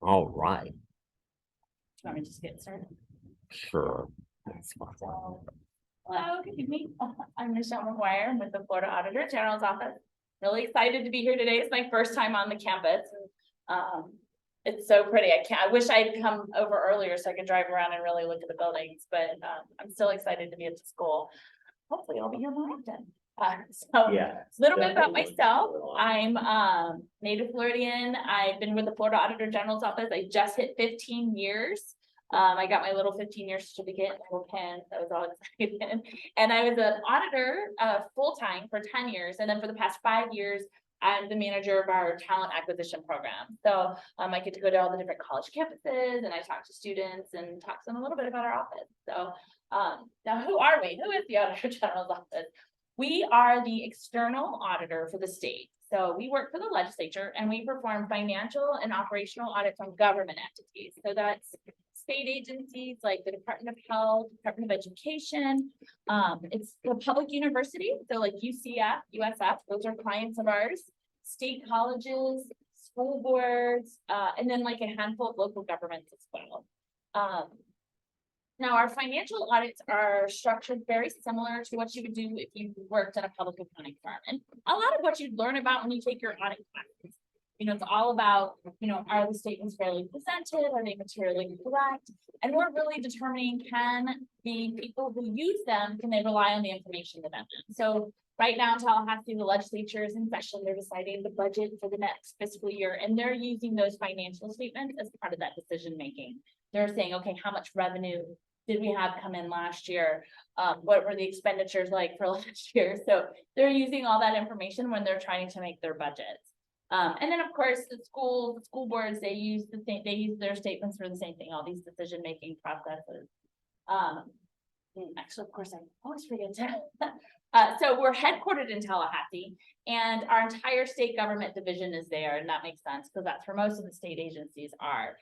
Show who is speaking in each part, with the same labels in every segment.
Speaker 1: All right,
Speaker 2: Want me to just get started?
Speaker 1: sure. That's fine.
Speaker 2: So, hello, good evening. I'm Michelle McGuire. I'm with the Florida Auditor General's Office. Really excited to be here today. It's my first time on the campus. It's so pretty. I wish I'd come over earlier so I could drive around and really look at the buildings, but I'm still excited to be at the school. Hopefully I'll be here more often. So
Speaker 1: Yeah.
Speaker 2: a little bit about myself. I'm native Floridian. I've been with the Florida Auditor General's Office. I just hit 15 years. I got my little 15-year certificate, little pen. That was all exciting. And I was an auditor full-time for 10 years. And then for the past 5 years, I'm the manager of our talent acquisition program. So I get to go to all the different college campuses and I talk to students and talk to them a little bit about our office. So now who are we? Who is the Auditor General's Office? We are the external auditor for the state. So we work for the legislature and we perform financial and operational audits on government entities. So that's state agencies like the Department of Health, Department of Education. It's the public university. So like UCF, USF, those are clients of ours, state colleges, school boards, and then like a handful of local governments as well. Now, our financial audits are structured very similar to what you would do if you worked at a public accounting firm. And a lot of what you'd learn about when you take your audit classes, it's all about, are the statements fairly presented? Are they materially correct? And we're really determining, can the people who use them, can they rely on the information given them? So right now in Tallahassee, the legislature is in session. They're deciding the budget for the next fiscal year, and they're using those financial statements as part of that decision making. They're saying, okay, how much revenue did we have come in last year? What were the expenditures like for last year? So they're using all that information when they're trying to make their budgets. And then of course the school boards, they use their statements for the same thing, all these decision-making processes. Actually, of course, I always forget to. So we're headquartered in Tallahassee and our entire state government division is there, and that makes sense because that's where most of the state agencies are.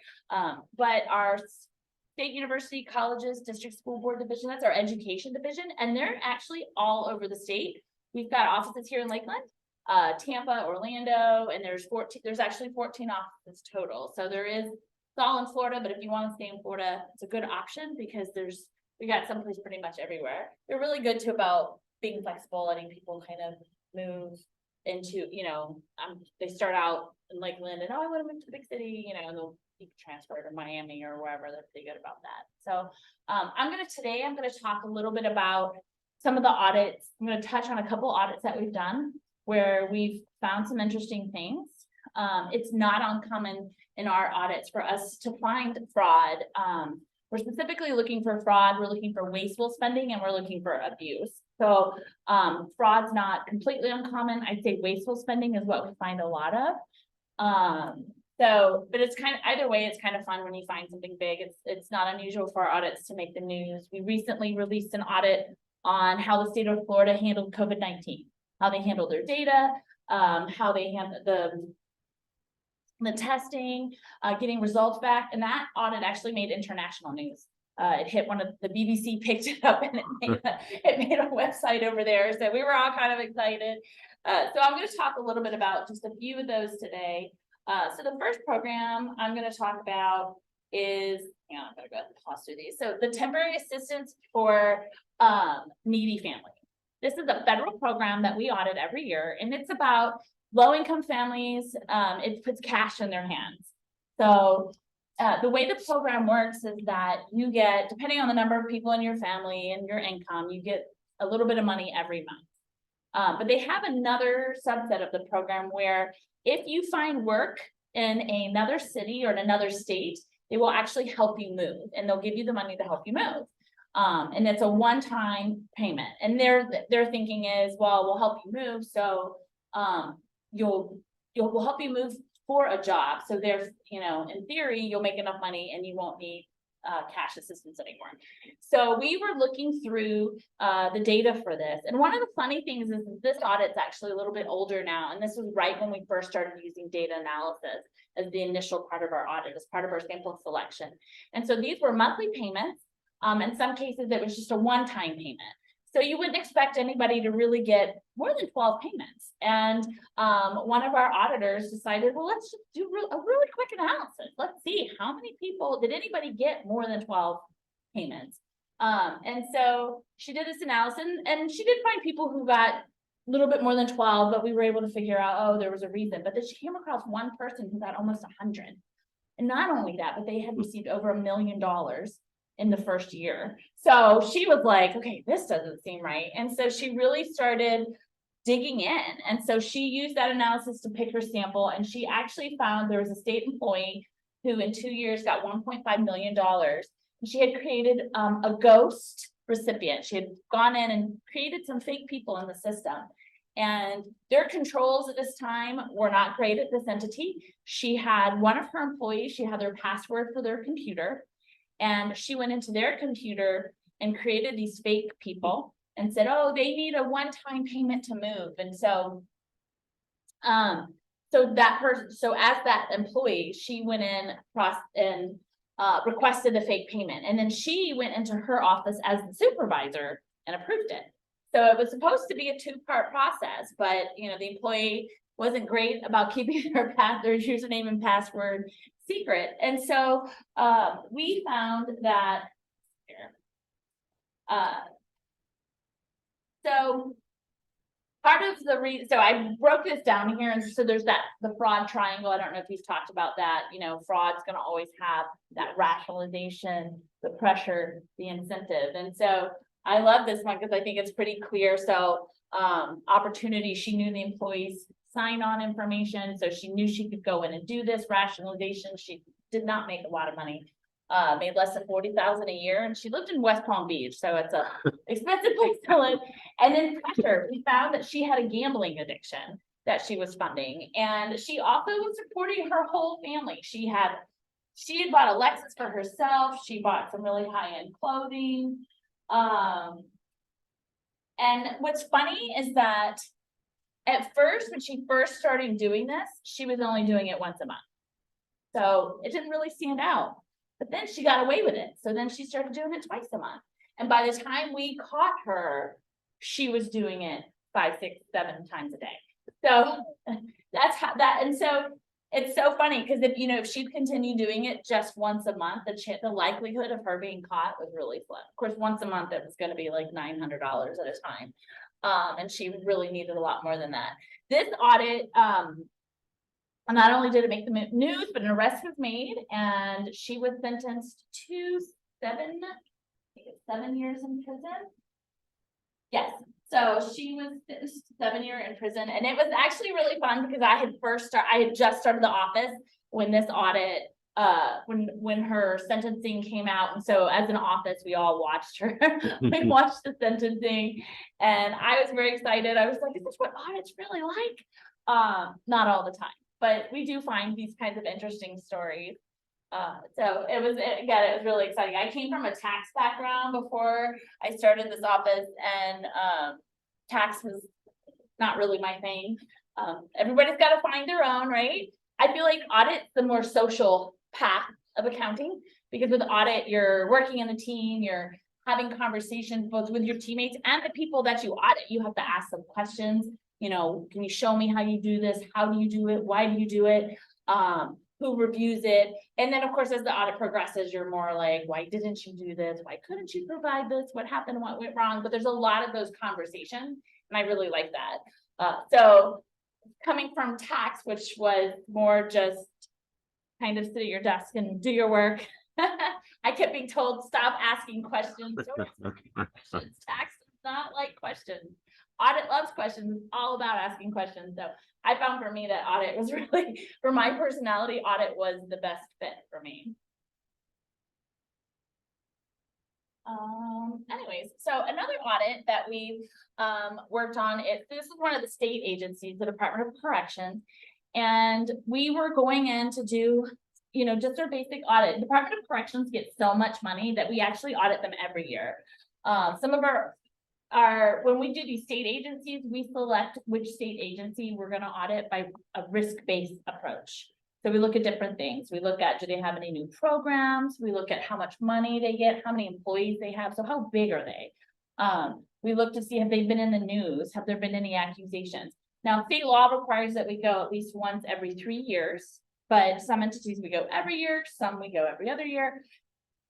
Speaker 2: But our state university, colleges, district school board division, that's our education division, and they're actually all over the state. We've got offices here in Lakeland, Tampa, Orlando, and there's actually 14 offices total. So it's all in Florida, but if you want to stay in Florida, it's a good option because we got someplace pretty much everywhere. They're really good too about being flexible, letting people kind of move into, they start out in Lakeland and I want to move to the big city, and they'll be transferred to Miami or wherever. They're pretty good about that. So I'm going to talk a little bit about some of the audits. I'm going to touch on a couple audits that we've done where we've found some interesting things. It's not uncommon in our audits for us to find fraud. We're specifically looking for fraud, we're looking for wasteful spending, and we're looking for abuse. So fraud's not completely uncommon. I'd say wasteful spending is what we find a lot of. But it's kind of, either way, it's kind of fun when you find something big. It's not unusual for our audits to make the news. We recently released an audit on how the state of Florida handled COVID-19, how they handled their data, how they handled the testing, getting results back, and that audit actually made international news. It hit the BBC picked it up and it made a website over there. So we were all kind of excited. So I'm going to talk a little bit about just a few of those today. So the first program I'm going to talk about is, I'm going to go ahead and pause through these. So the temporary assistance for needy families. This is a federal program that we audit every year, and it's about low-income families. It puts cash in their hands. So the way the program works is that you get, depending on the number of people in your family and your income, you get a little bit of money every month. But they have another subset of the program where if you find work in another city or in another state, they will actually help you move, and they'll give you the money to help you move. And it's a one-time payment. And their thinking is, well, we'll help you move, so we'll help you move for a job. So there's, in theory, you'll make enough money and you won't need cash assistance anymore. So we were looking through the data for this. And one of the funny things is this audit's actually a little bit older now. And this was right when we first started using data analysis as the initial part of our audit, as part of our sample selection. And so these were monthly payments. In some cases, it was just a one-time payment. So you wouldn't expect anybody to really get more than 12 payments. And one of our auditors decided, well, let's just do a really quick analysis. Let's see how many people, did anybody get more than 12 payments? And so she did this analysis, and she did find people who got a little bit more than 12, but we were able to figure out, oh, there was a reason. But then she came across one person who got almost 100. And not only that, but they had received over $1 million in the first year. So she was like, okay, this doesn't seem right. And so she really started digging in. And so she used that analysis to pick her sample. And she actually found there was a state employee who in 2 years got $1.5 million. And she had created a ghost recipient. She had gone in and created some fake people in the system. And their controls at this time were not great at this entity. She had one of her employees, she had their password for their computer. And she went into their computer and created these fake people and said, oh, they need a one-time payment to move. And so, so as that employee, she went in and requested the fake payment. And then she went into her office as the supervisor and approved it. So it was supposed to be a two-part process, but the employee wasn't great about keeping their username and password secret. And so we found that so part of the reason, so I broke this down here, and so there's the fraud triangle. I don't know if you've talked about that. Fraud's going to always have that rationalization, the pressure, the incentive. And so I love this one because I think it's pretty clear. So opportunity, she knew the employees sign-on information, so she knew she could go in and do this rationalization. She did not make a lot of money, made less than $40,000 a year, and she lived in West Palm Beach, so it's a expensive place to live. And then pressure, we found that she had a gambling addiction that she was funding, and she also was supporting her whole family. She had bought a Lexus for herself. She bought some really high-end clothing. And what's funny is that at first, when she first started doing this, she was only doing it once a month. So it didn't really stand out, but then she got away with it. So then she started doing it twice a month. And by the time we caught her, she was doing it 5, 6, 7 times a day. So that's how that, and so it's so funny because if she'd continue doing it just once a month, the likelihood of her being caught was really slim. Of course, once a month, it was going to be like $900 at a time. And she really needed a lot more than that. This audit, not only did it make the news, but an arrest was made, and she was sentenced to 7 years in prison. Yes, so she was 7 years in prison, and it was actually really fun because I had just started the office when this audit, when her sentencing came out. And so as an office, we all watched her. We watched the sentencing, and I was very excited. I was like, is this what audit's really like? Not all the time, but we do find these kinds of interesting stories. So it was really exciting. I came from a tax background before I started this office, and tax was not really my thing. Everybody's got to find their own, right? I feel like audit's the more social path of accounting, because with audit, you're working in a team, you're having conversations both with your teammates and the people that you audit. You have to ask them questions. Can you show me how you do this? How do you do it? Why do you do it? Who reviews it? And then of course, as the audit progresses, you're more like, why didn't you do this? Why couldn't you provide this? What happened? What went wrong? But there's a lot of those conversations, and I really like that. So coming from tax, which was more just kind of sit at your desk and do your work, I kept being told, stop asking questions. Tax does not like questions. Audit loves questions. It's all about asking questions. So I found for me that audit was really, for my personality, audit was the best fit for me. Anyways, so another audit that we've worked on, this is one of the state agencies, the Department of Corrections, and we were going in to do, just our basic audit. Department of Corrections gets so much money that we actually audit them every year. Some of when we do these state agencies, we select which state agency we're going to audit by a risk-based approach. So we look at different things. We look at, do they have any new programs? We look at how much money they get, how many employees they have. So how big are they? We look to see, have they been in the news? Have there been any accusations? Now, state law requires that we go at least once every 3 years, but some entities we go every year, some we go every other year.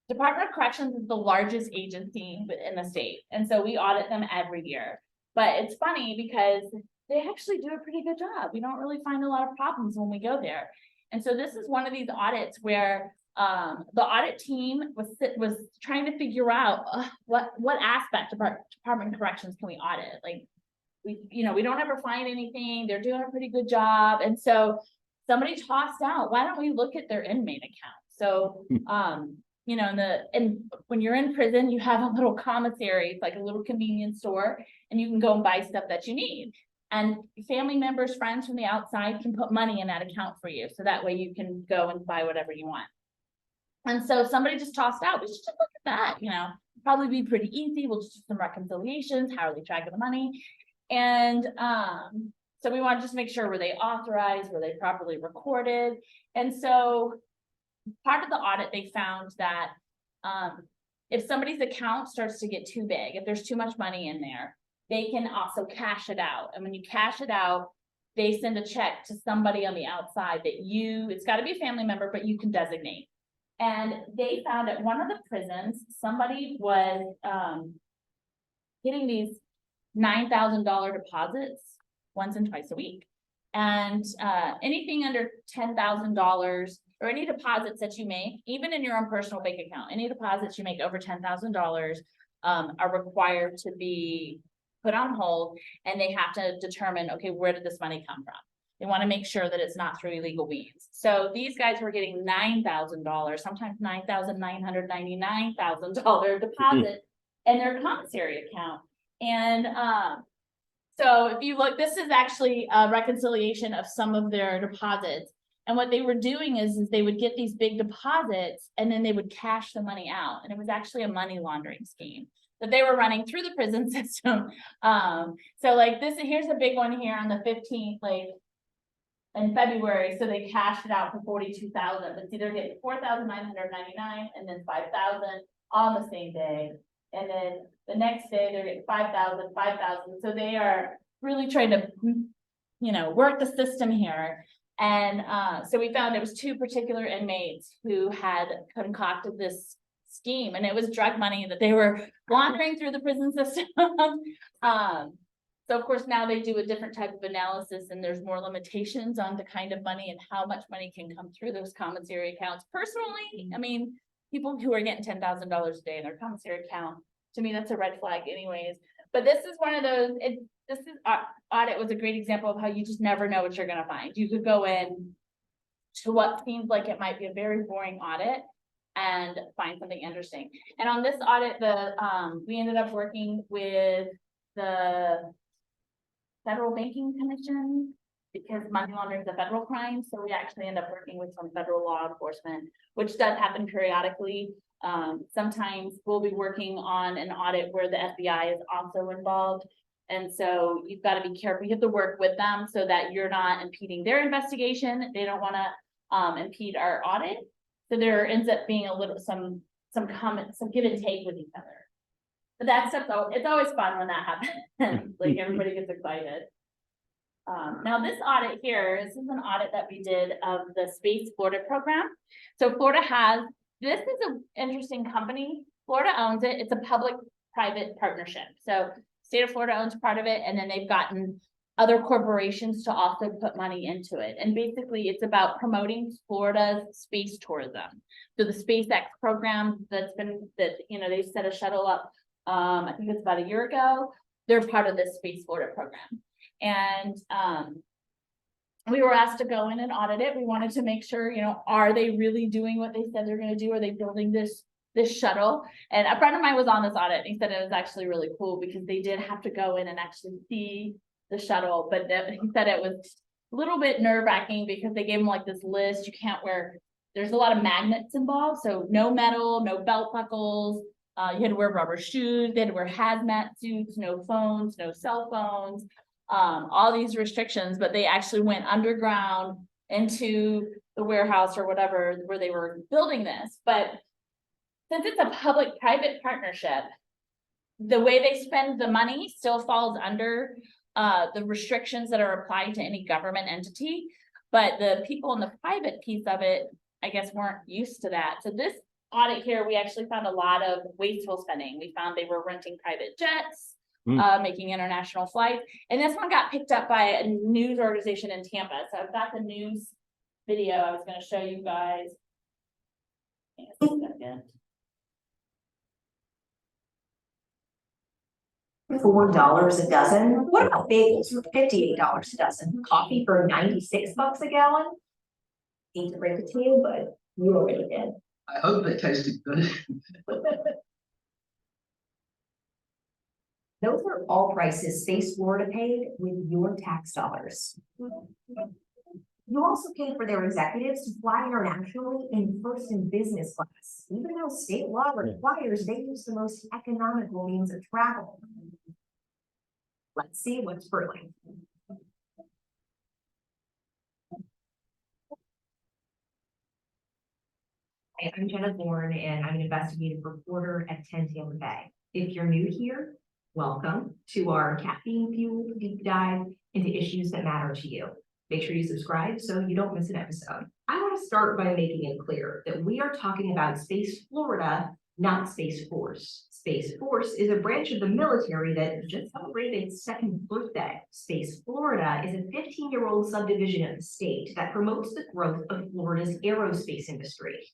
Speaker 2: Department of Corrections is the largest agency in the state, and so we audit them every year. But it's funny because they actually do a pretty good job. We don't really find a lot of problems when we go there. And so this is one of these audits where the audit team was trying to figure out what aspect of our Department of Corrections can we audit. Like we don't ever find anything. They're doing a pretty good job. And so somebody tossed out, why don't we look at their inmate account? So and when you're in prison, you have a little commissary, it's like a little convenience store, and you can go and buy stuff that you need. And family members, friends from the outside can put money in that account for you. So that way you can go and buy whatever you want. And so somebody just tossed out, we should just look at that, probably be pretty easy. We'll just do some reconciliations. How are they tracking the money? And so we want to just make sure, were they authorized? Were they properly recorded? And so part of the audit, they found that if somebody's account starts to get too big, if there's too much money in there, they can also cash it out. And when you cash it out, they send a check to somebody on the outside that it's got to be a family member, but you can designate. And they found at one of the prisons, somebody was getting these $9,000 deposits once and twice a week. And anything under $10,000 or any deposits that you make, even in your own personal bank account, any deposits you make over $10,000 are required to be put on hold, and they have to determine, okay, where did this money come from? They want to make sure that it's not through illegal means. So these guys were getting $9,000, sometimes $9,999,000 deposit in their commissary account. And so if you look, this is actually a reconciliation of some of their deposits. And what they were doing is they would get these big deposits and then they would cash the money out. And it was actually a money laundering scheme that they were running through the prison system. So like here's a big one here on the 15th, like in February. So they cashed it out for 42,000. But see, they're getting 4,999 and then 5,000 on the same day. And then the next day they're getting 5,000, 5,000. So they are really trying to, work the system here. And so we found it was 2 particular inmates who had concocted this scheme, and it was drug money that they were laundering through the prison system. So of course now they do a different type of analysis, and there's more limitations on the kind of money and how much money can come through those commissary accounts. Personally, I mean, people who are getting $10,000 a day in their commissary account, to me, that's a red flag anyways. But this is one of those, audit was a great example of how you just never know what you're going to find. You could go in to what seems like it might be a very boring audit and find something interesting. And on this audit, we ended up working with the Federal Banking Commission, because money laundering is a federal crime. So we actually end up working with some federal law enforcement, which does happen periodically. Sometimes we'll be working on an audit where the FBI is also involved. And so you've got to be careful. You have to work with them so that you're not impeding their investigation. They don't want to impede our audit. So there ends up being a little some give and take with each other. But that's stuff, it's always fun when that happens. Like everybody gets excited. Now this audit here, this is an audit that we did of the Space Florida program. So Florida this is an interesting company. Florida owns it. It's a public-private partnership. So state of Florida owns part of it, and then they've gotten other corporations to also put money into it. And basically it's about promoting Florida's space tourism. So the SpaceX program they set a shuttle up, I think it's about a year ago. They're part of this Space Florida program. And we were asked to go in and audit it. We wanted to make sure, are they really doing what they said they're going to do? Are they building this shuttle? And a friend of mine was on this audit, and he said it was actually really cool because they did have to go in and actually see the shuttle. But he said it was a little bit nerve-wracking because they gave him like this list. You can't there's a lot of magnets involved. So no metal, no belt buckles. You had to wear rubber shoes. They had to wear hazmat suits, no phones, no cell phones. All these restrictions, but they actually went underground into the warehouse or whatever where they were building this. But since it's a public-private partnership, the way they spend the money still falls under the restrictions that are applied to any government entity. But the people in the private piece of it, I guess, weren't used to that. So this audit here, we actually found a lot of wasteful spending. We found they were renting private jets, making international flights. And this one got picked up by a news organization in Tampa. So I've got the news video I was going to show you guys. Hang on a second.
Speaker 3: $4 a dozen. What about bagels for $58 a dozen? Coffee for 96 bucks a gallon? Hate to break it to you, but you already did.
Speaker 4: I hope they tasted good.
Speaker 3: Those are all prices Space Florida paid with your tax dollars. You also pay for their executives to fly internationally in first and business class, even though state law requires they use the most economical means of travel. Let's see what's brewing. Hi, I'm Jenna Thorne, and I'm an investigative reporter at 10 Tampa Bay. If you're new here, welcome to our caffeine-fueled deep dive into issues that matter to you. Make sure you subscribe so you don't miss an episode. I want to start by making it clear that we are talking about Space Florida, not Space Force. Space Force is a branch of the military that just celebrated its second birthday. Space Florida is a 15-year-old subdivision of the state that promotes the growth of Florida's aerospace industry.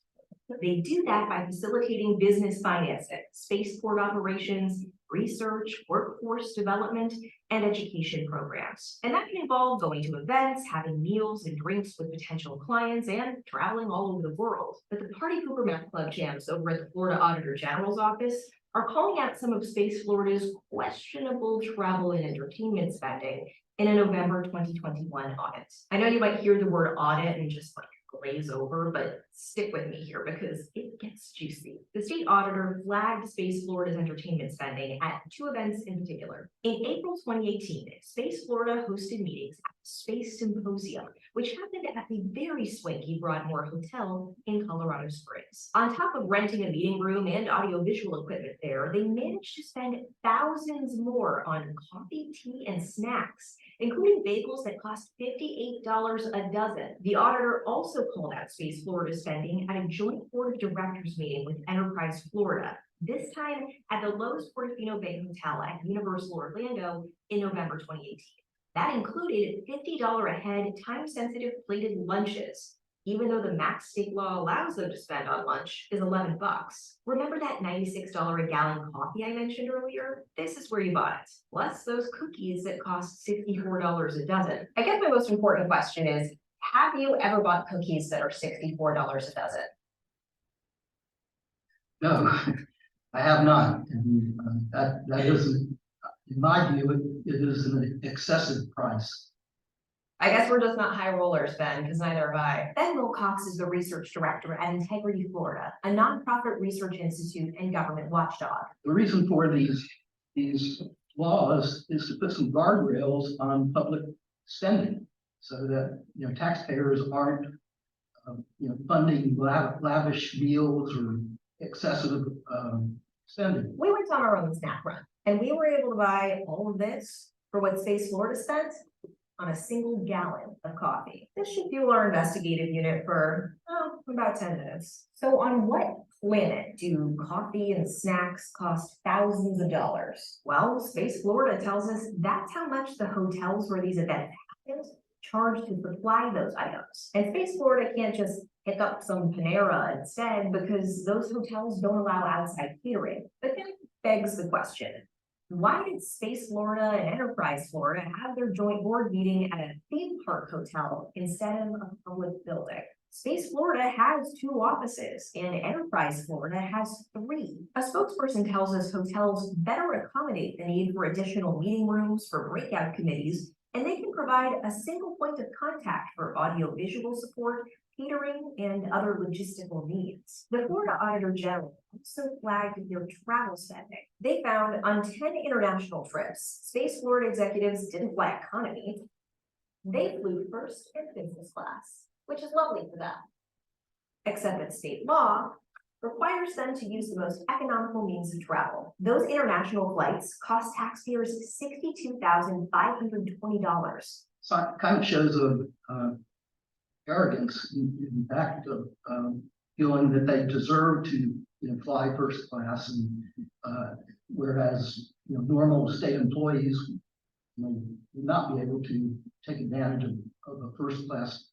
Speaker 3: They do that by facilitating business financing, spaceport operations, research, workforce development, and education programs. And that can involve going to events, having meals and drinks with potential clients, and traveling all over the world. But the Party Pooper Math Club champs over at the Florida Auditor General's office are calling out some of Space Florida's questionable travel and entertainment spending in a November 2021 audit. I know you might hear the word audit and just glaze over, but stick with me here because it gets juicy. The state auditor flagged Space Florida's entertainment spending at two events in particular. In April 2018, Space Florida hosted meetings at the Space Symposium, which happened at the very swanky Broadmoor Hotel in Colorado Springs. On top of renting a meeting room and audiovisual equipment there, they managed to spend thousands more on coffee, tea, and snacks, including bagels that cost $58 a dozen. The auditor also called out Space Florida spending at a joint board of directors meeting with Enterprise Florida, this time at the Lowe's Portofino Bay Hotel at Universal Orlando in November 2018. That included $50 a head time-sensitive plated lunches, even though the max state law allows them to spend on lunch is 11 bucks. Remember that $96 a gallon coffee I mentioned earlier? This is where you bought it. Plus those cookies that cost $64 a dozen. I guess my most important question is, have you ever bought cookies that are $64 a dozen?
Speaker 4: No, I have not. And that isn't, in my view, it is an excessive price.
Speaker 3: I guess we're just not high rollers then, because neither have I. Ben Wilcox is the research director at Integrity Florida, a nonprofit research institute and government watchdog.
Speaker 4: The reason for these laws is to put some guardrails on public spending, so that taxpayers aren't funding lavish meals or excessive spending.
Speaker 3: We went on our own snack run, and we were able to buy all of this for what Space Florida spent on a single gallon of coffee. This should fuel our investigative unit for about 10 minutes. So on what planet do coffee and snacks cost thousands of dollars? Well, Space Florida tells us that's how much the hotels where these events happened charge to supply those items. And Space Florida can't just pick up some Panera instead because those hotels don't allow outside catering. But that begs the question, why did Space Florida and Enterprise Florida have their joint board meeting at a theme park hotel instead of a public building? Space Florida has 2 offices and Enterprise Florida has 3. A spokesperson tells us hotels better accommodate the need for additional meeting rooms for breakout committees, and they can provide a single point of contact for audio-visual support, catering, and other logistical needs. The Florida Auditor General also flagged their travel spending. They found on 10 international trips, Space Florida executives didn't fly economy. They flew first and business class, which is lovely for them. Except that state law requires them to use the most economical means of travel. Those international flights cost taxpayers $62,520.
Speaker 4: So it kind of shows arrogance in fact of feeling that they deserve to fly first class, and whereas normal state employees would not be able to take advantage of a first class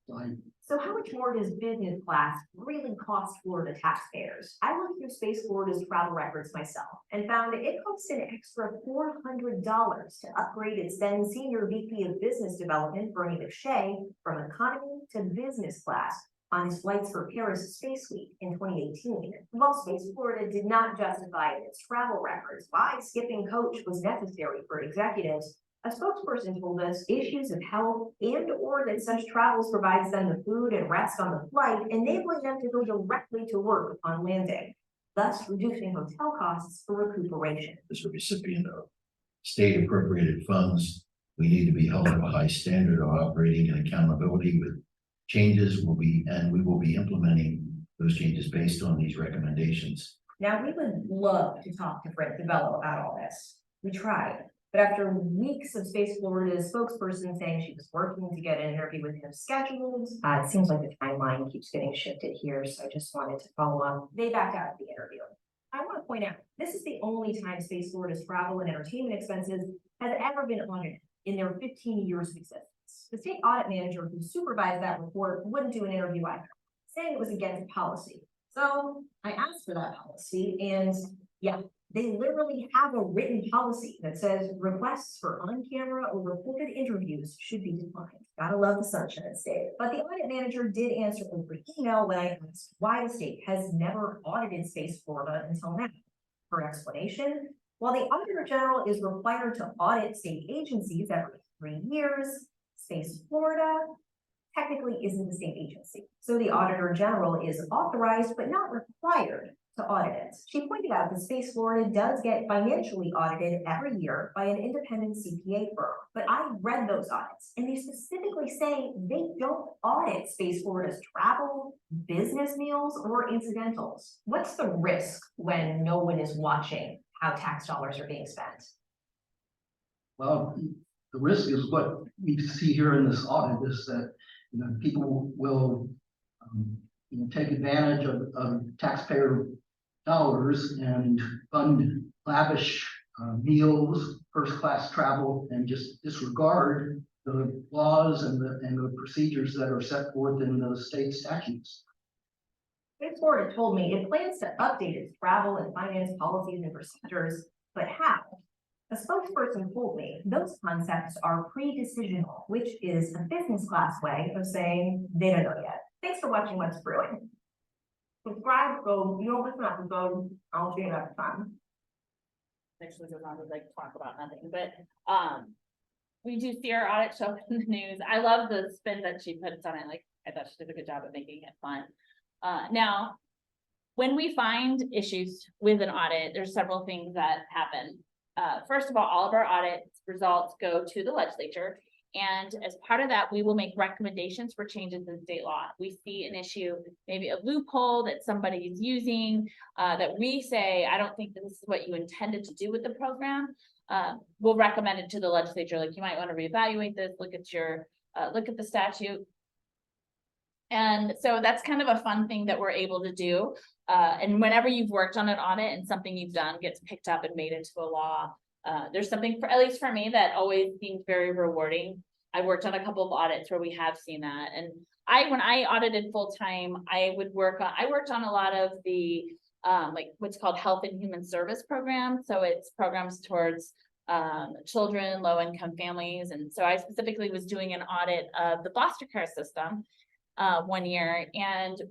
Speaker 4: flight.
Speaker 3: So how much more does business class really cost Florida taxpayers? I looked through Space Florida's travel records myself and found it costs an extra $400 to upgrade its then senior VP of Business Development, Bernie McShay, from economy to business class on his flights for Paris Space Week in 2018. While Space Florida did not justify in its travel records why skipping coach was necessary for executives, a spokesperson told us issues of health and/or that such travels provides them the food and rest on the flight, enabling them to go directly to work upon landing, thus reducing hotel costs for recuperation.
Speaker 5: As a recipient of state appropriated funds, we need to be held to a high standard of operating and accountability. With changes we will be implementing those changes based on these recommendations.
Speaker 3: Now, we would love to talk to Fred DeBello about all this. We tried. But after weeks of Space Florida's spokesperson saying she was working to get an interview with him scheduled, it seems like the timeline keeps getting shifted here, so I just wanted to follow up. They backed out of the interview. I want to point out, this is the only time Space Florida's travel and entertainment expenses has ever been audited in their 15 years of existence. The state audit manager who supervised that report wouldn't do an interview either, saying it was against policy. So I asked for that policy, and yeah, they literally have a written policy that says requests for on-camera or recorded interviews should be declined. Gotta love the Sunshine State. But the audit manager did answer over email when I asked why the state has never audited Space Florida until now. Her explanation, while the Auditor General is required to audit state agencies every 3 years, Space Florida technically isn't the state agency. So the Auditor General is authorized but not required to audit it. She pointed out that Space Florida does get financially audited every year by an independent CPA firm. But I read those audits and they specifically say they don't audit Space Florida's travel, business meals, or incidentals. What's the risk when no one is watching how tax dollars are being spent?
Speaker 4: Well, the risk is what we see here in this audit is that people will take advantage of taxpayer dollars and fund lavish meals, first class travel, and just disregard the laws and the procedures that are set forth in the state statutes.
Speaker 3: Space Florida told me it plans to update its travel and finance policies and procedures, but how? A spokesperson told me those concepts are pre-decisional, which is a business class way of saying they don't know yet. Thanks for watching What's Brewing. Subscribe, go, you don't listen to go, I'll see you next time.
Speaker 2: Actually goes on to like talk about nothing, but we do see our audit show up in the news. I love the spin that she puts on it. Like, I thought she did a good job of making it fun. Now, when we find issues with an audit, there's several things that happen. First of all of our audit results go to the legislature. And as part of that, we will make recommendations for changes in state law. We see an issue, maybe a loophole that somebody is using, that we say, I don't think that this is what you intended to do with the program. We'll recommend it to the legislature, like you might want to reevaluate this, look at the statute. And so that's kind of a fun thing that we're able to do. And whenever you've worked on an audit and something you've done gets picked up and made into a law, there's something, at least for me, that always seems very rewarding. I worked on a couple of audits where we have seen that. And when I audited full time, I worked on a lot of the like what's called health and human service programs. So it's programs towards children, low income families. And so I specifically was doing an audit of the foster care system one year, and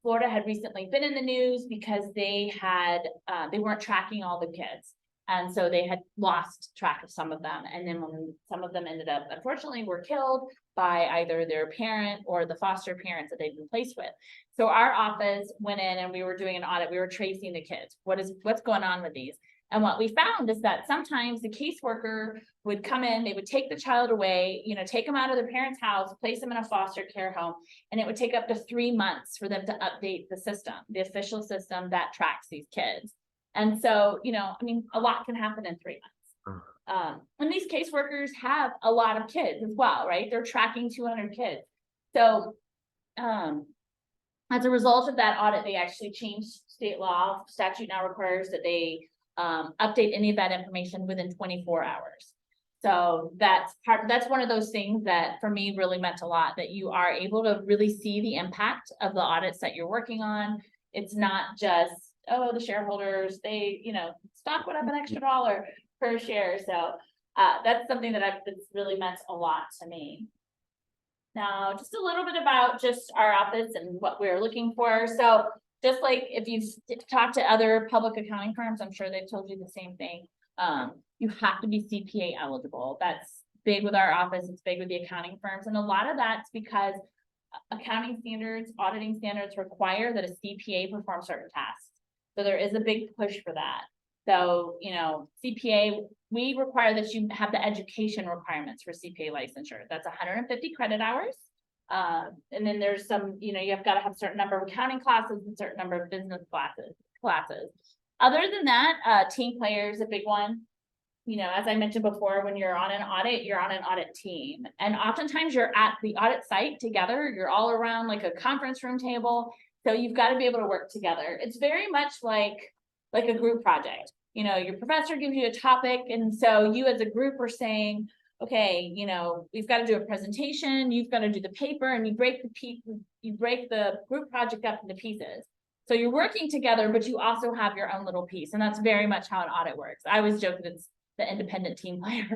Speaker 2: Florida had recently been in the news because they weren't tracking all the kids. And so they had lost track of some of them. And then when some of them ended up, unfortunately, were killed by either their parent or the foster parents that they'd been placed with. So our office went in and we were doing an audit. We were tracing the kids. What's going on with these? And what we found is that sometimes the caseworker would come in, they would take the child away, take them out of their parents' house, place them in a foster care home. And it would take up to 3 months for them to update the system, the official system that tracks these kids. And so, a lot can happen in 3 months. And these caseworkers have a lot of kids as well, right? They're tracking 200 kids. So, as a result of that audit, they actually changed state law. Statute now requires that they update any of that information within 24 hours. So that's one of those things that for me really meant a lot, that you are able to really see the impact of the audits that you're working on. It's not just, oh, the shareholders, they, stock went up an extra $1 per share. So that's something that's really meant a lot to me. Now, just a little bit about just our office and what we're looking for. So just like if you've talked to other public accounting firms, I'm sure they've told you the same thing. You have to be CPA eligible. That's big with our office. It's big with the accounting firms. And a lot of that's because accounting standards, auditing standards require that a CPA perform certain tasks. So there is a big push for that. So, CPA, we require that you have the education requirements for CPA licensure. That's 150 credit hours. And then there's some, you've got to have a certain number of accounting classes and a certain number of business classes. Other than that, team player is a big one. As I mentioned before, when you're on an audit, you're on an audit team. And oftentimes you're at the audit site together. You're all around like a conference room table. So you've got to be able to work together. It's very much like a group project. Your professor gives you a topic. And so you as a group are saying, okay, we've got to do a presentation. You've got to do the paper, and you break the group project up into pieces. So you're working together, but you also have your own little piece. And that's very much how an audit works. I always joke that it's the independent team player.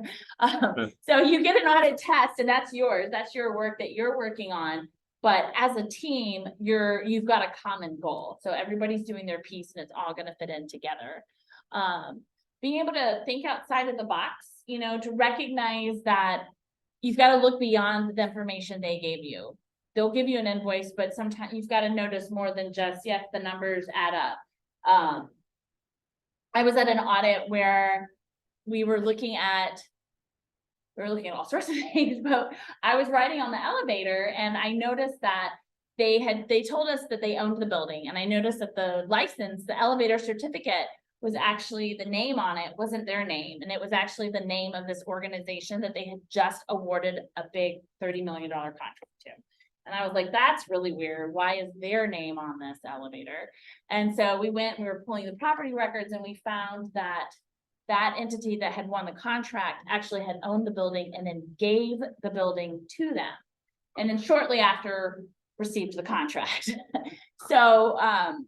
Speaker 2: So you get an audit test, and that's yours. That's your work that you're working on. But as a team, you've got a common goal. So everybody's doing their piece, and it's all going to fit in together. Being able to think outside of the box, to recognize that you've got to look beyond the information they gave you. They'll give you an invoice, but sometimes you've got to notice more than just, yes, the numbers add up. I was at an audit where we were looking at all sorts of things, but I was riding on the elevator and I noticed that they told us that they owned the building. And I noticed that the license, the elevator certificate, was actually, the name on it wasn't their name. And it was actually the name of this organization that they had just awarded a big $30 million contract to. And I was like, that's really weird. Why is their name on this elevator? And so we were pulling the property records, and we found that that entity that had won the contract actually had owned the building and then gave the building to them. And then shortly after received the contract. So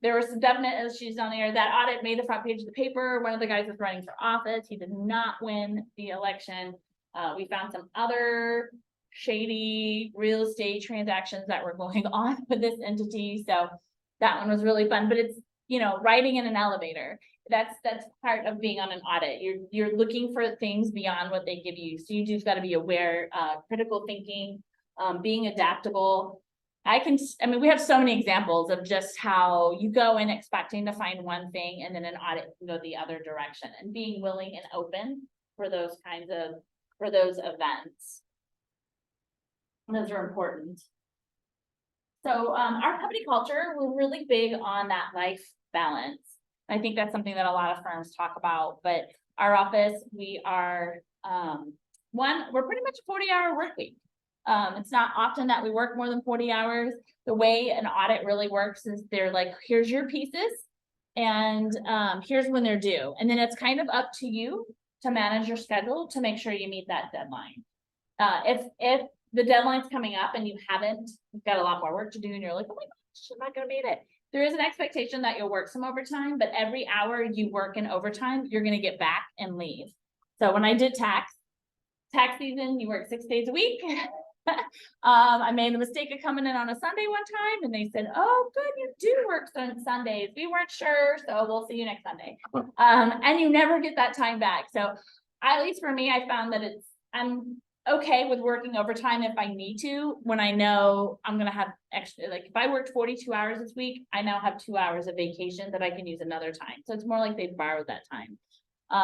Speaker 2: there were some definite issues on there. That audit made the front page of the paper. One of the guys was running for office. He did not win the election. We found some other shady real estate transactions that were going on with this entity. So that one was really fun, but it's, riding in an elevator. That's part of being on an audit. You're looking for things beyond what they give you. So you just got to be aware, critical thinking, being adaptable. We have so many examples of just how you go in expecting to find one thing and then an audit can go the other direction, and being willing and open for those events. Those are important. So our company culture, we're really big on that life balance. I think that's something that a lot of firms talk about, but our office, we are, we're pretty much a 40-hour work week. It's not often that we work more than 40 hours. The way an audit really works is they're like, here's your pieces, and here's when they're due. And then it's kind of up to you to manage your schedule to make sure you meet that deadline. If the deadline's coming up and you've got a lot more work to do and you're like, oh my gosh, I'm not gonna meet it. There is an expectation that you'll work some overtime, but every hour you work in overtime, you're gonna get back and leave. So when I did tax season, you work 6 days a week. I made the mistake of coming in on a Sunday one time, and they said, oh, good, you do work on Sundays. We weren't sure, so we'll see you next Sunday. And you never get that time back. So at least for me, I found that I'm okay with working overtime if I need to, when I know I'm going to have extra, like if I worked 42 hours this week, I now have 2 hours of vacation that I can use another time. So it's more like they borrowed that time.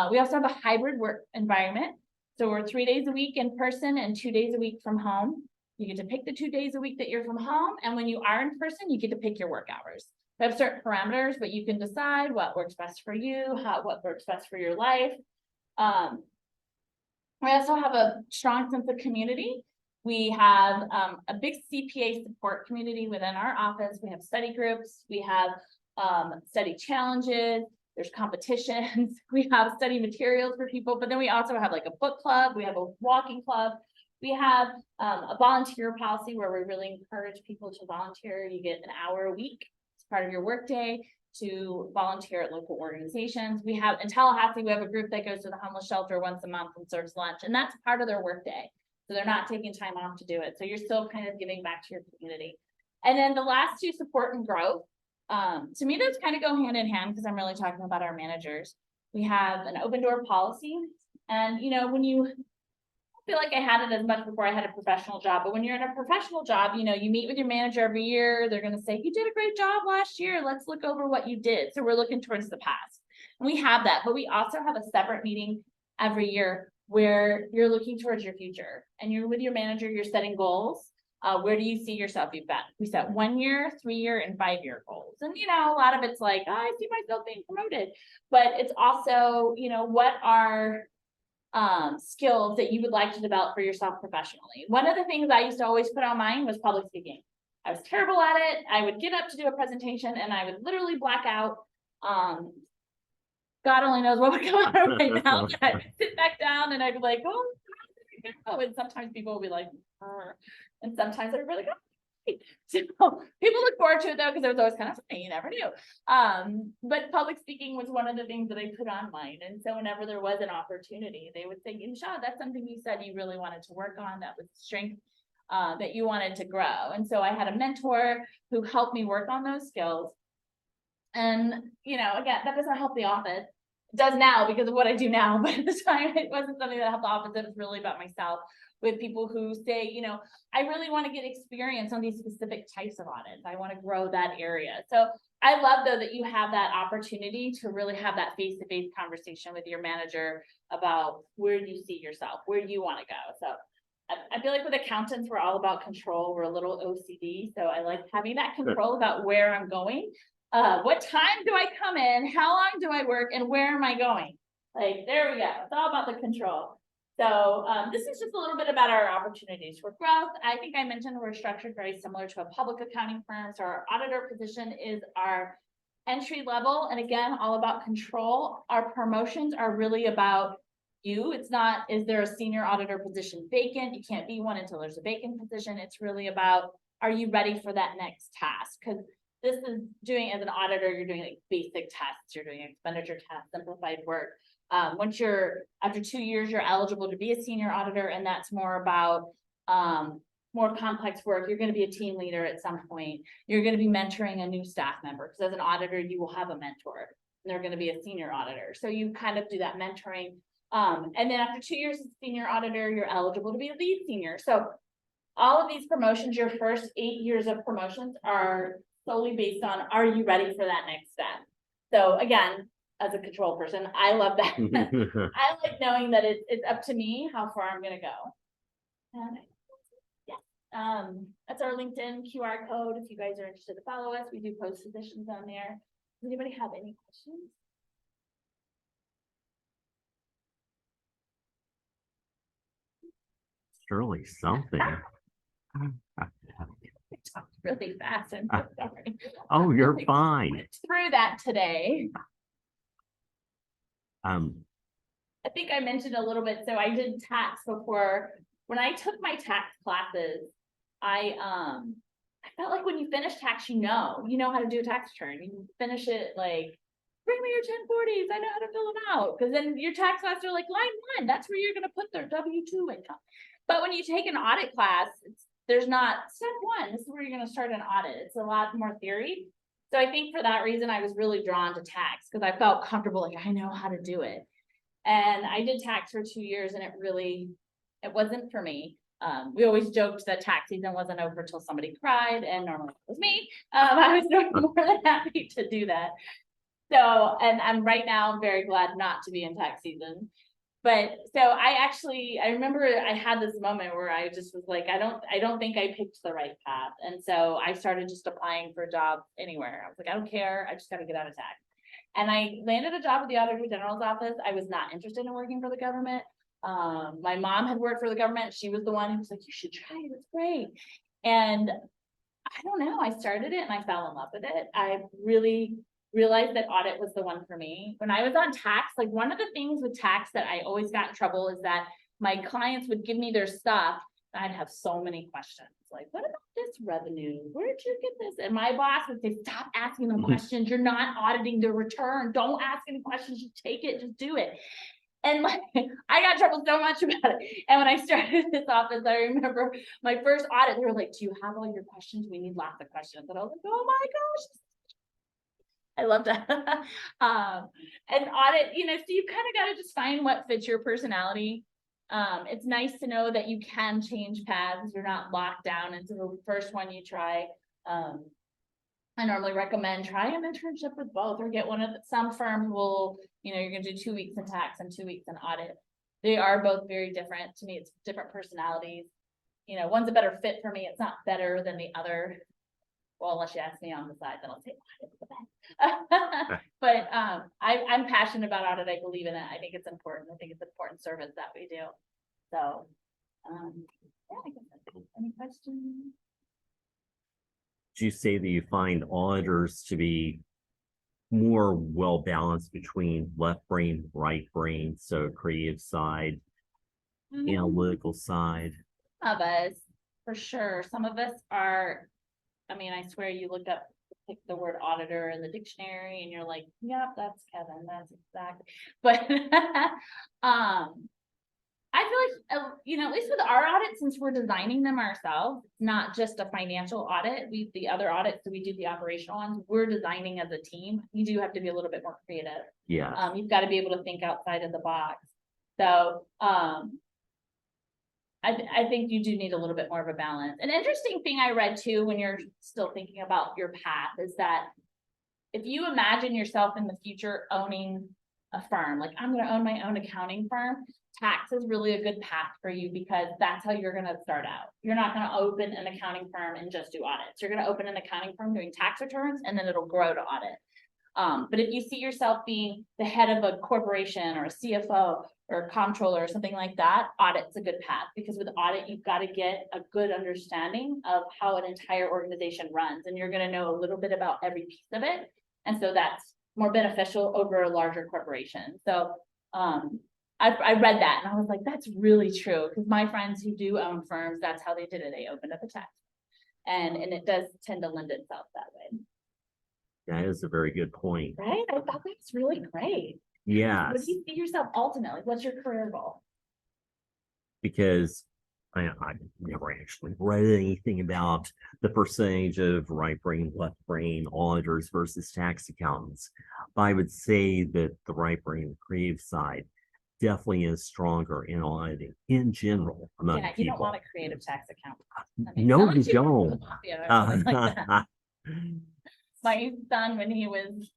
Speaker 2: We also have a hybrid work environment. So we're 3 days a week in person and 2 days a week from home. You get to pick the 2 days a week that you're from home, and when you are in person, you get to pick your work hours. We have certain parameters, but you can decide what works best for you, what works best for your life. We also have a strong sense of community. We have a big CPA support community within our office. We have study groups, we have study challenges, there's competitions, we have study materials for people, but then we also have like a book club, we have a walking club. We have a volunteer policy where we really encourage people to volunteer. You get an hour a week as part of your workday to volunteer at local organizations. We have in Tallahassee, we have a group that goes to the homeless shelter once a month and serves lunch, and that's part of their workday. So they're not taking time off to do it. So you're still kind of giving back to your community. And then the last two, support and growth. To me, those kind of go hand in hand because I'm really talking about our managers. We have an open door policy, and when you feel like I had it as much before I had a professional job, but when you're in a professional job, you meet with your manager every year. They're going to say, you did a great job last year. Let's look over what you did. So we're looking towards the past, and we have that, but we also have a separate meeting every year where you're looking towards your future and you're with your manager, you're setting goals. Where do you see yourself? We set 1 year, 3 year, and 5 year goals. And, a lot of it's like, oh, I see myself being promoted, but it's also, what are skills that you would like to develop for yourself professionally. One of the things I used to always put on mine was public speaking. I was terrible at it. I would get up to do a presentation and I would literally black out. God only knows what would come out of my mouth. I'd sit back down and I'd be like, oh, and sometimes people will be like, and sometimes they're really good. So people look forward to it though, because it was always kind of funny, you never knew. But public speaking was one of the things that I put on mine. And so whenever there was an opportunity, they would say, Michelle, that's something you said you really wanted to work on, that was strength that you wanted to grow. And so I had a mentor who helped me work on those skills. And, again, that doesn't help the office. It does now because of what I do now, but at the time it wasn't something that helped the office. It was really about myself, with people who say, I really want to get experience on these specific types of audits. I want to grow that area. So I love though that you have that opportunity to really have that face-to-face conversation with your manager about where do you see yourself, where do you want to go. So I feel like with accountants, we're all about control. We're a little OCD. So I like having that control about where I'm going. What time do I come in? How long do I work? And where am I going? Like, there we go. It's all about the control. So this is just a little bit about our opportunities for growth. I think I mentioned we're structured very similar to a public accounting firm. So our auditor position is our entry level. And again, all about control. Our promotions are really about you. It's not, is there a senior auditor position vacant? You can't be one until there's a vacant position. It's really about, are you ready for that next task? Because this is doing, as an auditor, you're doing like basic tests, you're doing expenditure tests, simplified work. Once after 2 years, you're eligible to be a senior auditor, and that's more about more complex work. You're going to be a team leader at some point. You're going to be mentoring a new staff member, because as an auditor, you will have a mentor, and they're going to be a senior auditor. So you kind of do that mentoring. And then after 2 years as a senior auditor, you're eligible to be a lead senior. So all of these promotions, your first 8 years of promotions are solely based on, are you ready for that next step? So again, as a control person, I love that. I like knowing that it's up to me how far I'm going to go. And yeah, that's our LinkedIn QR code. If you guys are interested to follow us, we do post positions on there. Does anybody have any questions?
Speaker 1: Surely something.
Speaker 2: I talked really fast. I'm so sorry.
Speaker 1: Oh, you're fine.
Speaker 2: Through that today.
Speaker 1: I
Speaker 2: I think I mentioned a little bit. So I did tax before. When I took my tax classes, I felt like when you finish tax, you know how to do a tax return. You finish it like, bring me your 1040s. I know how to fill them out. Because then your tax classes are like line 1. That's where you're going to put their W-2 income. But when you take an audit class, there's not step 1. This is where you're going to start an audit. It's a lot more theory. So I think for that reason, I was really drawn to tax because I felt comfortable, like I know how to do it. And I did tax for 2 years, and it wasn't for me. We always joked that tax season wasn't over till somebody cried, and normally it was me. I was more than happy to do that. So, and I'm right now very glad not to be in tax season. But so I remember I had this moment where I just was like, I don't think I picked the right path. And so I started just applying for jobs anywhere. I was like, I don't care. I just got to get out of tax. And I landed a job at the Auditor General's office. I was not interested in working for the government. My mom had worked for the government. She was the one who was like, you should try it. It's great. And I don't know. I started it and I fell in love with it. I really realized that audit was the one for me. When I was on tax, like one of the things with tax that I always got in trouble is that my clients would give me their stuff. And I'd have so many questions. Like, what about this revenue? Where did you get this? And my boss would say, stop asking them questions. You're not auditing their return. Don't ask any questions. Just take it, just do it. And like, I got in trouble so much about it. And when I started this office, I remember my first audit, they were like, do you have all your questions? We need lots of questions. And I was like, oh my gosh. I love that. And audit, you know, so you kind of got to just find what fits your personality. It's nice to know that you can change paths. You're not locked down into the first one you try. I normally recommend try an internship with both or get one of some firms will, you know, you're going to do 2 weeks in tax and 2 weeks in audit. They are both very different. To me, it's different personalities. You know, one's a better fit for me. It's not better than the other. Well, unless you ask me on the side, then I'll say audit's the best. But I'm passionate about audit. I believe in it. I think it's important. I think it's an important service that we do. So, yeah, I guess that's it. Any questions?
Speaker 1: Did you say that you find auditors to be more well balanced between left brain, right brain, so creative side, analytical side?
Speaker 2: Some of us, for sure. Some of us are, I mean, I swear you look up pick the word auditor in the dictionary and you're like, yep, that's Kevin, that's exactly. But I feel like, you know, at least with our audit, since we're designing them ourselves, it's not just a financial audit. The other audits, so we do the operational ones, we're designing as a team. You do have to be a little bit more creative.
Speaker 1: Yeah.
Speaker 2: You've got to be able to think outside of the box. So, I think you do need a little bit more of a balance. An interesting thing I read too, when you're still thinking about your path, is that if you imagine yourself in the future owning a firm, like I'm going to own my own accounting firm, tax is really a good path for you because that's how you're going to start out. You're not going to open an accounting firm and just do audits. You're going to open an accounting firm doing tax returns, and then it'll grow to audit. But if you see yourself being the head of a corporation or a CFO or a comptroller or something like that, audit's a good path, because with audit, you've got to get a good understanding of how an entire organization runs, and you're going to know a little bit about every piece of it. And so that's more beneficial over a larger corporation. So I read that and I was like, that's really true, because my friends who do own firms, that's how they did it. They opened up a tax, and it does tend to lend itself that way.
Speaker 1: That is a very good point.
Speaker 2: Right? I thought that's really great.
Speaker 1: Yes.
Speaker 2: What do you see yourself ultimately? What's your career goal?
Speaker 1: Because I've never actually read anything about the percentage of right brain, left brain auditors versus tax accountants. I would say that the right brain, creative side, definitely is stronger in auditing in general among
Speaker 2: Yeah, you
Speaker 1: people.
Speaker 2: don't want a creative tax accountant.
Speaker 1: No, you don't.
Speaker 2: My son, when he was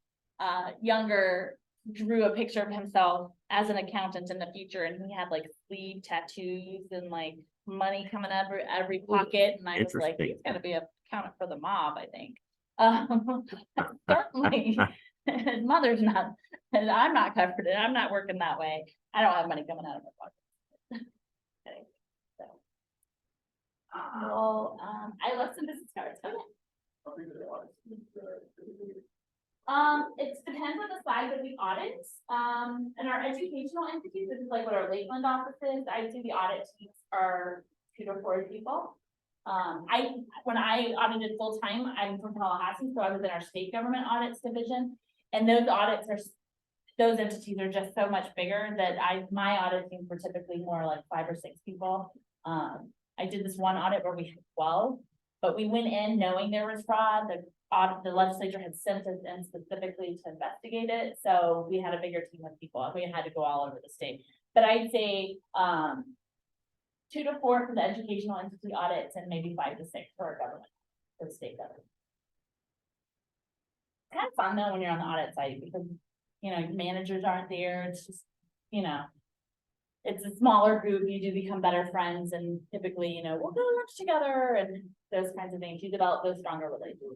Speaker 2: younger, drew a picture of himself as an accountant in the future, and he had like sleeve tattoos and like money coming out of every pocket, and I was like, he's gonna be an accountant for the mob, I think. Certainly his mother's not, and I'm not covered it. I'm not working that way. I don't have money coming out of my pocket. Okay, so well, I left some business cards. Okay. It depends on the size of the audits. And our educational entities, this is like what our Lakeland office is. I'd say the audit teams are 2 to 4 people. When I audited full time, I'm from Tallahassee, so I was in our state government audits division, and those entities are just so much bigger that my audit teams were typically more like 5 or 6 people. I did this one audit where we had 12, but we went in knowing there was fraud. The legislature had sent us in specifically to investigate it, so we had a bigger team of people, and we had to go all over the state. But I'd say 2 to 4 for the educational entity audits, and maybe 5 to 6 for our government, for the state government. kind of fun though when you're on the audit site because, you know, managers aren't there. It's just, you know, it's a smaller group. You do become better friends and typically, you know, we'll go to lunch together and those kinds of things. You develop those stronger relationships.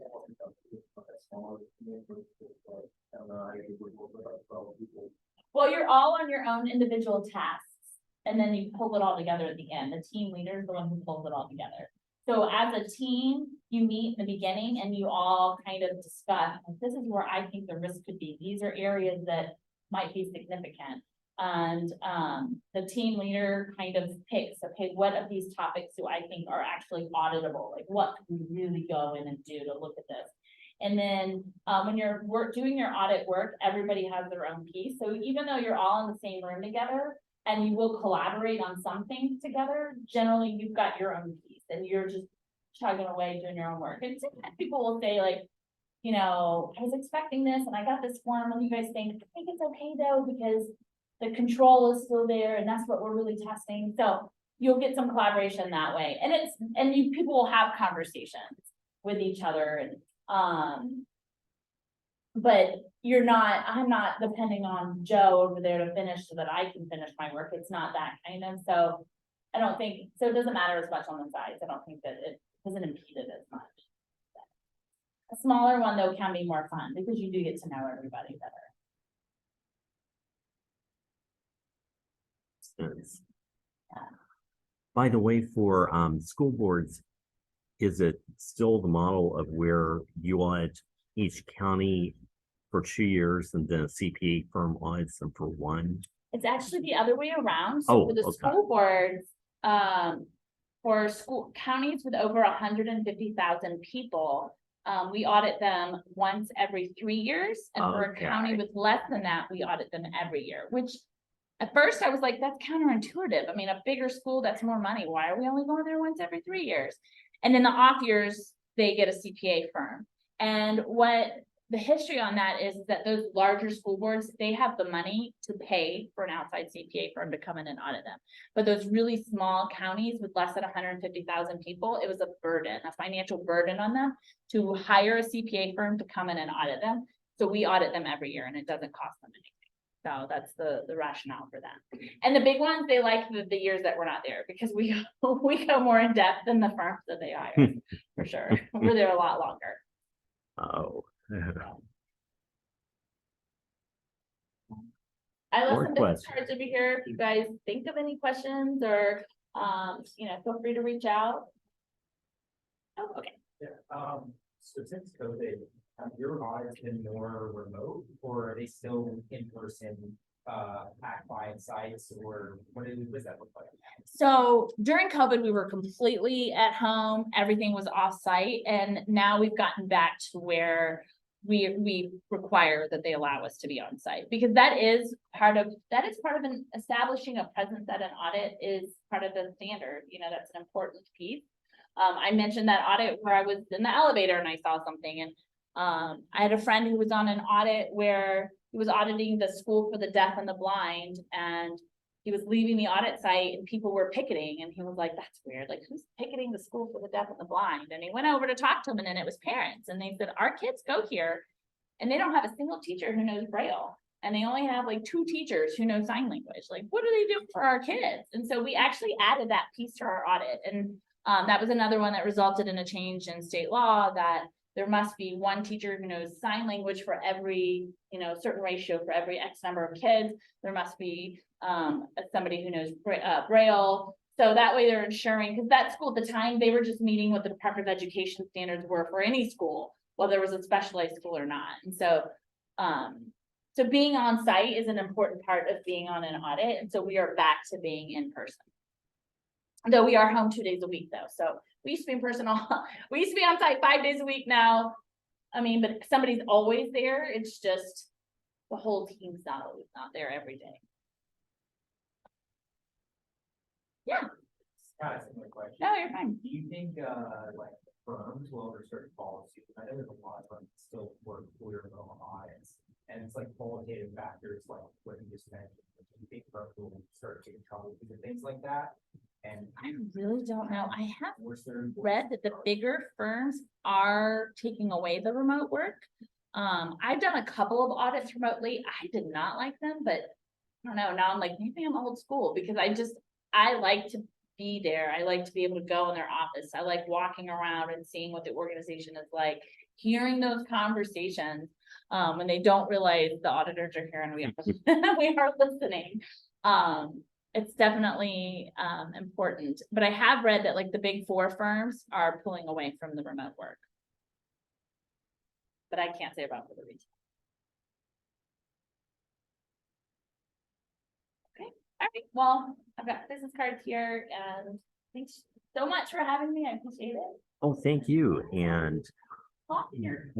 Speaker 2: Well, you're all on your own individual tasks and then you pull it all together at the end. The team leader is the one who pulls it all together. So as a team, you meet in the beginning and you all kind of discuss, this is where I think the risk could be. These are areas that might be significant. And the team leader kind of picks, okay, what of these topics do I think are actually auditable? Like what can we really go in and do to look at this? And then when you're doing your audit work, everybody has their own piece. So even though you're all in the same room together and you will collaborate on some things together, generally you've got your own piece and you're just chugging away doing your own work. And sometimes people will say like, you know, I was expecting this and I got this form and you guys think, I think it's okay though, because the control is still there and that's what we're really testing. So you'll get some collaboration that way. And people will have conversations with each other and but I'm not depending on Joe over there to finish so that I can finish my work. It's not that kind of, so I don't think, so it doesn't matter as much on the sides. I don't think that it doesn't impede it as much. A smaller one though can be more fun because you do get to know everybody better.
Speaker 1: Sense. By the way, for school boards, is it still the model of where you audit each county for 2 years and then a CPA firm audits them for 1?
Speaker 2: It's actually the other way around. So
Speaker 1: Oh,
Speaker 2: for the
Speaker 1: okay.
Speaker 2: school boards, for school counties with over 150,000 people, we audit them once every 3 years. And for a county
Speaker 1: Okay.
Speaker 2: with less than that, we audit them every year, which at first I was like, that's counterintuitive. I mean, a bigger school, that's more money. Why are we only going there once every 3 years? And in the off years, they get a CPA firm. And what the history on that is that those larger school boards, they have the money to pay for an outside CPA firm to come in and audit them. But those really small counties with less than 150,000 people, it was a burden, a financial burden on them to hire a CPA firm to come in and audit them. So we audit them every year and it doesn't cost them anything. So that's the rationale for that. And the big ones, they like the years that we're not there because we go more in depth than the firms that they hire, for sure. We're there a lot longer.
Speaker 1: Oh.
Speaker 2: I
Speaker 1: More
Speaker 2: listen to
Speaker 1: questions.
Speaker 2: charts over here. If you guys think of any questions or, you know, feel free to reach out. Oh, okay.
Speaker 6: Yeah, so since COVID, have your audits been more remote or are they still in person, at client sites or what does that look like?
Speaker 2: So during COVID, we were completely at home. Everything was off-site, and now we've gotten back to where we require that they allow us to be on site because that is part of an establishing a presence at an audit is part of the standard. You know, that's an important piece. I mentioned that audit where I was in the elevator and I saw something, and I had a friend who was on an audit where he was auditing the school for the deaf and the blind, and he was leaving the audit site and people were picketing, and he was like, that's weird, like who's picketing the school for the deaf and the blind? And he went over to talk to them, and then it was parents, and they said, our kids go here and they don't have a single teacher who knows Braille, and they only have like 2 teachers who know sign language. Like, what do they do for our kids? And so we actually added that piece to our audit, and that was another one that resulted in a change in state law that there must be 1 teacher who knows sign language for every, you know, certain ratio for every X number of kids. There must be somebody who knows Braille. So that way they're ensuring, because that school at the time, they were just meeting what the Department of Education standards were for any school, whether it was a specialized school or not. And so, so being on site is an important part of being on an audit. And so we are back to being in person. Though we are home 2 days a week though. So we used to be in person we used to be on site 5 days a week now. I mean, but somebody's always there. It's just the whole team's not there every day. Yeah.
Speaker 6: Kind of similar question.
Speaker 2: No, you're fine.
Speaker 6: Do you think, like firms will over certain policies? I know there's a lot of firms that still work clear on audits and it's like qualitative factors like what you just mentioned. Do you think firms will start taking trouble because of things like that? And
Speaker 2: I really don't know. I have
Speaker 6: we're certain.
Speaker 2: read that the bigger firms are taking away the remote work. I've done a couple of audits remotely. I did not like them, but I don't know, now I'm like, maybe I'm old school because I like to be there. I like to be able to go in their office. I like walking around and seeing what the organization is like, hearing those conversations. When they don't realize the auditors are here and we we are listening. It's definitely important, but I have read that like the big four firms are pulling away from the remote work. But I can't say about the retail. Okay, all right, well, I've got business cards here and thanks so much for having me. I appreciate it.
Speaker 1: Oh, thank you. And
Speaker 2: Well, you're-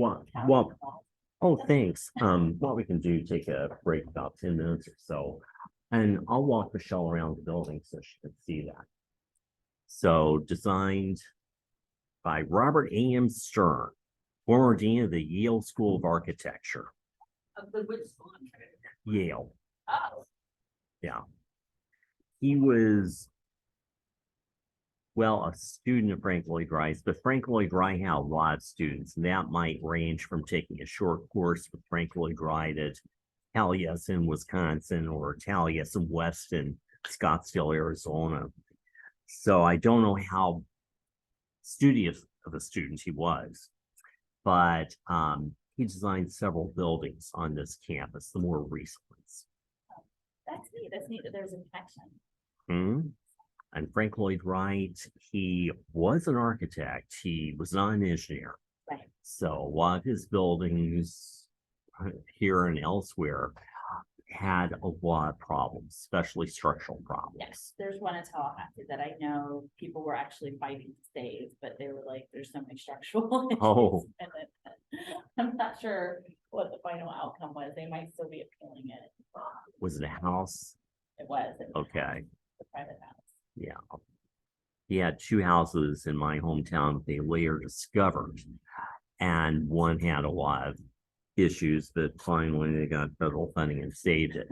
Speaker 1: oh, thanks. What we can do, take a break about 10 minutes or so. And I'll walk Michelle around the building so she can see that. So designed by Robert A.M. Stern, former dean of the Yale School of Architecture.
Speaker 2: Of the which school?
Speaker 1: Yale,
Speaker 2: Oh,
Speaker 1: yeah. He was, well, a student of Frank Lloyd Wright's, but Frank Lloyd Wright had a lot of students, and that might range from taking a short course with Frank Lloyd Wright at Taliesin, Wisconsin, or Taliesin West in Scottsdale, Arizona. So I don't know how studious of a student he was, but he designed several buildings on this campus, the more recent ones.
Speaker 2: that's neat. That's neat that there's a connection.
Speaker 1: Hmm. And Frank Lloyd Wright, he was an architect. He was not an engineer.
Speaker 2: Right.
Speaker 1: So a lot of his buildings here and elsewhere had a lot of problems, especially structural problems.
Speaker 2: Yes, there's one in Tallahassee that I know people were actually fighting to save, but they were like, there's so many structural issues.
Speaker 1: Oh.
Speaker 2: And then, I'm not sure what the final outcome was. They might still be appealing it.
Speaker 1: Was it a house?
Speaker 2: It was.
Speaker 1: Okay.
Speaker 2: The private house.
Speaker 1: Yeah. He had two houses in my hometown they later discovered. And one had a lot of issues, but finally they got federal funding and saved it.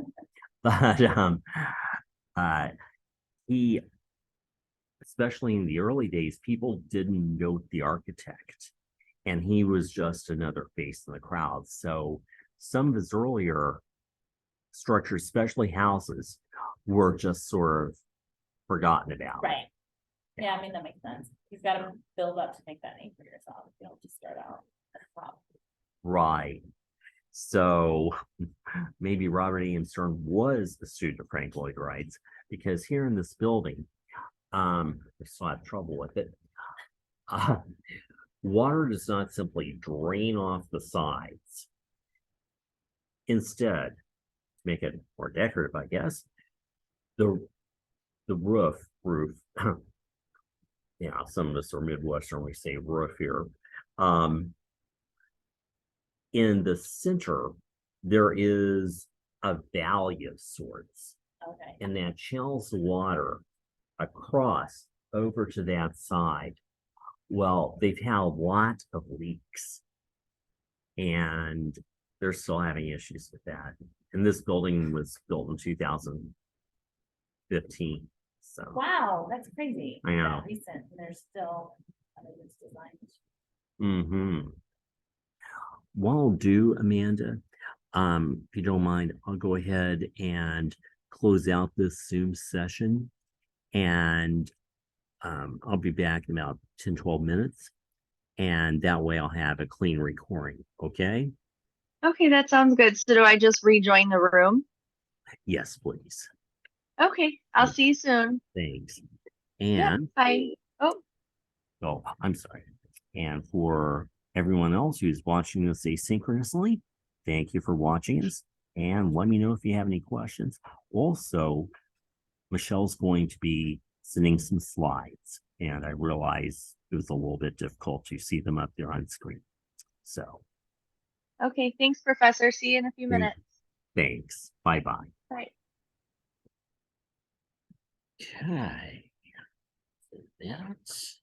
Speaker 1: But he, especially in the early days, people didn't note the architect. And he was just another face in the crowd. So some of his earlier structures, especially houses, were just sort of forgotten about.
Speaker 2: Right. Yeah, I mean, that makes sense. You've got to build up to make that name for yourself. You don't just start out at the top.
Speaker 1: Right. So maybe Robert A.M. Stern was a student of Frank Lloyd Wright's, because here in this building, I still have trouble with it. Water does not simply drain off the sides. Instead, to make it more decorative, I guess, the roof, yeah, some of us are Midwestern, we say roof here. In the center, there is a valley of sorts,
Speaker 2: Okay.
Speaker 1: and that channels the water across over to that side. Well, they've had a lot of leaks, and they're still having issues with that. And this building was built in 2015. So
Speaker 2: Wow, that's crazy.
Speaker 1: I know.
Speaker 2: That recent, and they're still having this design issue.
Speaker 1: mm-hmm. What I'll do, Amanda, if you don't mind, I'll go ahead and close out this Zoom session, and I'll be back in about 10-12 minutes, and that way I'll have a clean recording. Okay?
Speaker 7: Okay, that sounds good. So do I just rejoin the room?
Speaker 1: Yes, please.
Speaker 7: Okay, I'll see you soon.
Speaker 1: Thanks.
Speaker 7: Yeah,
Speaker 1: And
Speaker 7: bye. Oh,
Speaker 1: oh, I'm sorry. And for everyone else who's watching this asynchronously, thank you for watching us. And let me know if you have any questions. Also, Michelle's going to be sending some slides, and I realize it was a little bit difficult to see them up there on screen. So
Speaker 7: okay. Thanks, Professor. See you in a few
Speaker 1: Thank-
Speaker 7: minutes.
Speaker 1: thanks. Bye-bye.
Speaker 7: Bye.
Speaker 1: Okay. That's